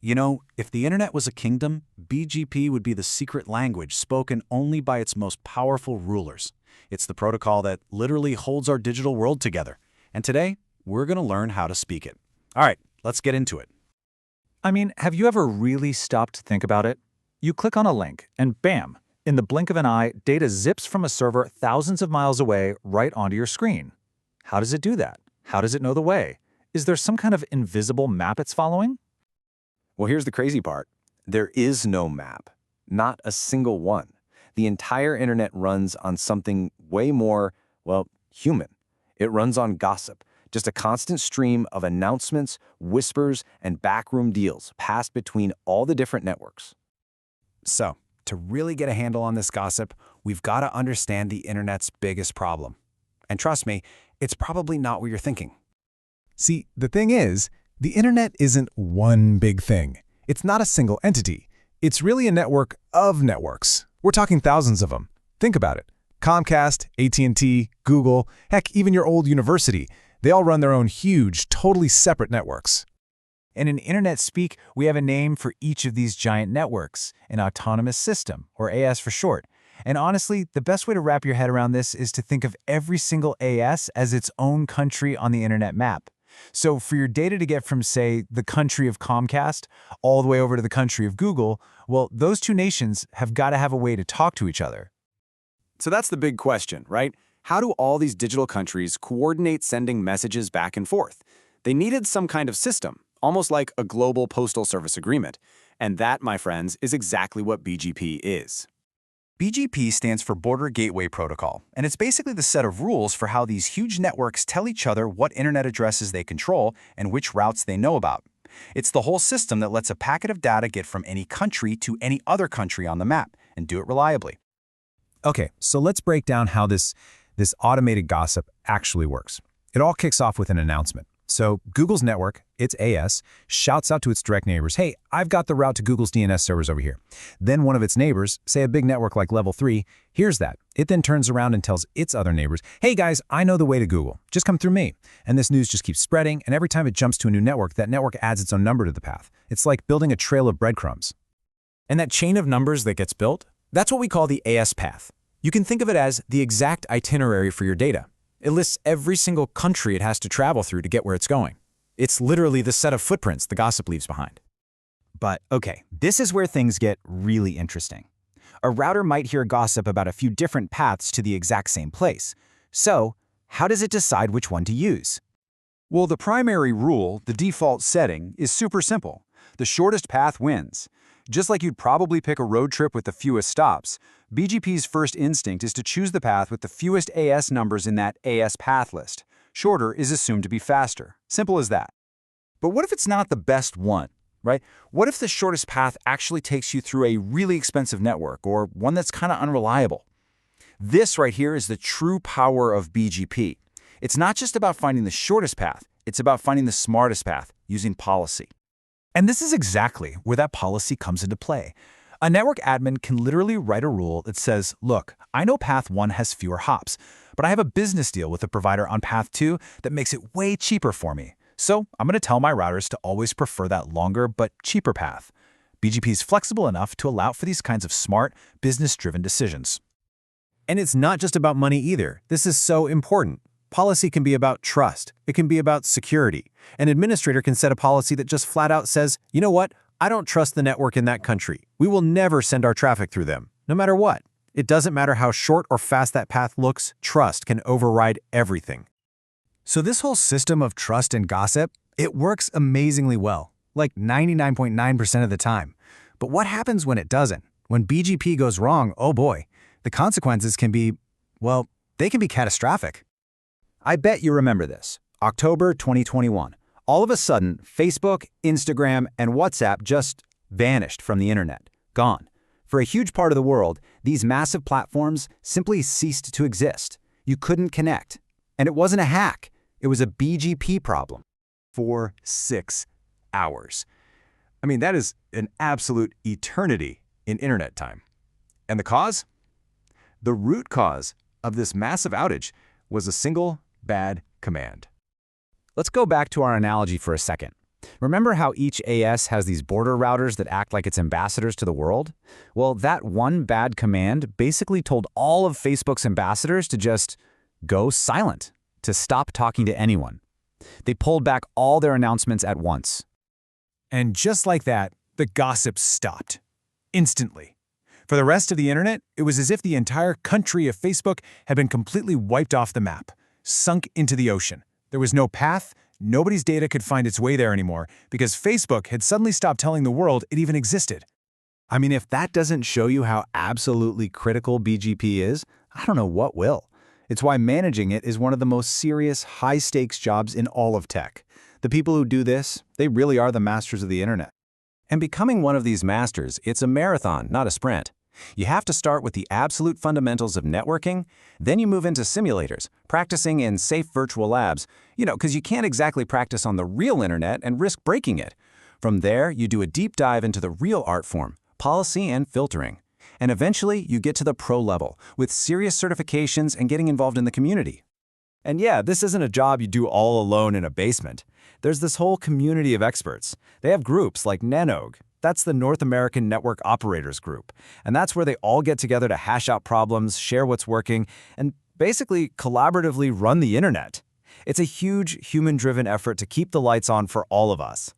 You know, if the internet was a kingdom, BGP would be the secret language spoken only by its most powerful rulers. It's the protocol that literally holds our digital world together. And today, we're going to learn how to speak it. All right, let's get into it. I mean, have you ever really stopped to think about it? You click on a link, and bam! In the blink of an eye, data zips from a server thousands of miles away right onto your screen. How does it do that? How does it know the way? Is there some kind of invisible map it's following? Well, here's the crazy part. There is no map. Not a single one. The entire internet runs on something way more, well, human. It runs on gossip. Just a constant stream of announcements, whispers, and backroom deals passed between all the different networks. So, to really get a handle on this gossip, we've got to understand the internet's biggest problem. And trust me, it's probably not what you're thinking. See, the thing is, the internet isn't one big thing. It's not a single entity. It's really a network of networks. We're talking thousands of them. Think about it. Comcast, AT&T, Google, heck, even your old university. They all run their own huge, totally separate networks. And in internet speak, we have a name for each of these giant networks, an autonomous system, or AS for short. And honestly, the best way to wrap your head around this is to think of every single AS as its own country on the internet map. So for your data to get from, say, the country of Comcast all the way over to the country of Google, well, those two nations have got to have a way to talk to each other. So that's the big question, right? How do all these digital countries coordinate sending messages back and forth? They needed some kind of system, almost like a global postal service agreement. And that, my friends, is exactly what BGP is. BGP stands for Border Gateway Protocol, and it's basically the set of rules for how these huge networks tell each other what internet addresses they control and which routes they know about. It's the whole system that lets a packet of data get from any country to any other country on the map, and do it reliably. Okay, so let's break down how this automated gossip actually works. It all kicks off with an announcement. So Google's network, its AS, shouts out to its direct neighbors, hey, I've got the route to Google's DNS servers over here. Then one of its neighbors, say a big network like Level 3, hears that. It then turns around and tells its other neighbors, hey guys, I know the way to Google. Just come through me. And this news just keeps spreading, and every time it jumps to a new network, that network adds its own number to the path. It's like building a trail of breadcrumbs. And that chain of numbers that gets built, that's what we call the AS path. You can think of it as the exact itinerary for your data. It lists every single country it has to travel through to get where it's going. It's literally the set of footprints the gossip leaves behind. But okay, this is where things get really interesting. A router might hear gossip about a few different paths to the exact same place. So, how does it decide which one to use? Well, the primary rule, the default setting, is super simple. The shortest path wins. Just like you'd probably pick a road trip with the fewest stops, BGP's first instinct is to choose the path with the fewest AS numbers in that AS path list. Shorter is assumed to be faster. Simple as that. But what if it's not the best one, right? What if the shortest path actually takes you through a really expensive network or one that's kind of unreliable? This right here is the true power of BGP. It's not just about finding the shortest path, it's about finding the smartest path using policy. And this is exactly where that policy comes into play. A network admin can literally write a rule that says, look, I know path 1 has fewer hops, but I have a business deal with a provider on path 2 that makes it way cheaper for me. So I'm going to tell my routers to always prefer that longer but cheaper path. BGP is flexible enough to allow for these kinds of smart, business-driven decisions. And it's not just about money either. This is so important. Policy can be about trust. It can be about security. An administrator can set a policy that just flat out says, you know what? I don't trust the network in that country. We will never send our traffic through them, no matter what. It doesn't matter how short or fast that path looks, trust can override everything. So this whole system of trust and gossip, it works amazingly well, like 99.9% of the time. But what happens when it doesn't? When BGP goes wrong, oh boy, the consequences can be, well, they can be catastrophic. I bet you remember this. October 2021. All of a sudden, Facebook, Instagram, and WhatsApp just vanished from the internet. Gone. For a huge part of the world, these massive platforms simply ceased to exist. You couldn't connect. And it wasn't a hack. It was a BGP problem. For 6 hours. I mean, that is an absolute eternity in internet time. And the cause? The root cause of this massive outage was a single bad command. Let's go back to our analogy for a second. Remember how each AS has these border routers that act like its ambassadors to the world? Well, that one bad command basically told all of Facebook's ambassadors to just go silent, to stop talking to anyone. They pulled back all their announcements at once. And just like that, the gossip stopped. Instantly. For the rest of the internet, it was as if the entire country of Facebook had been completely wiped off the map, sunk into the ocean. There was no path, nobody's data could find its way there anymore, because Facebook had suddenly stopped telling the world it even existed. I mean, if that doesn't show you how absolutely critical BGP is, I don't know what will. It's why managing it is one of the most serious, high-stakes jobs in all of tech. The people who do this, they really are the masters of the internet. And becoming one of these masters, it's a marathon, not a sprint. You have to start with the absolute fundamentals of networking, then you move into simulators, practicing in safe virtual labs, because you can't exactly practice on the real internet and risk breaking it. From there, you do a deep dive into the real art form, policy and filtering. And eventually, you get to the pro level, with serious certifications and getting involved in the community. And yeah, this isn't a job you do all alone in a basement. There's this whole community of experts. They have groups like NANOG. That's the North American Network Operators Group. And that's where they all get together to hash out problems, share what's working, and basically collaboratively run the internet. It's a huge human-driven effort to keep the lights on for all of us.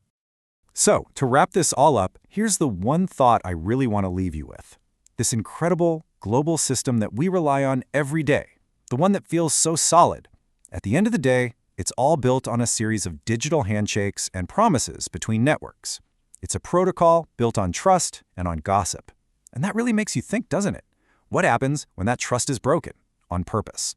So, to wrap this all up, here's the one thought I really want to leave you with. This incredible, global system that we rely on every day, the one that feels so solid. At the end of the day, it's all built on a series of digital handshakes and promises between networks. It's a protocol built on trust and on gossip. And that really makes you think, doesn't it? What happens when that trust is broken on purpose?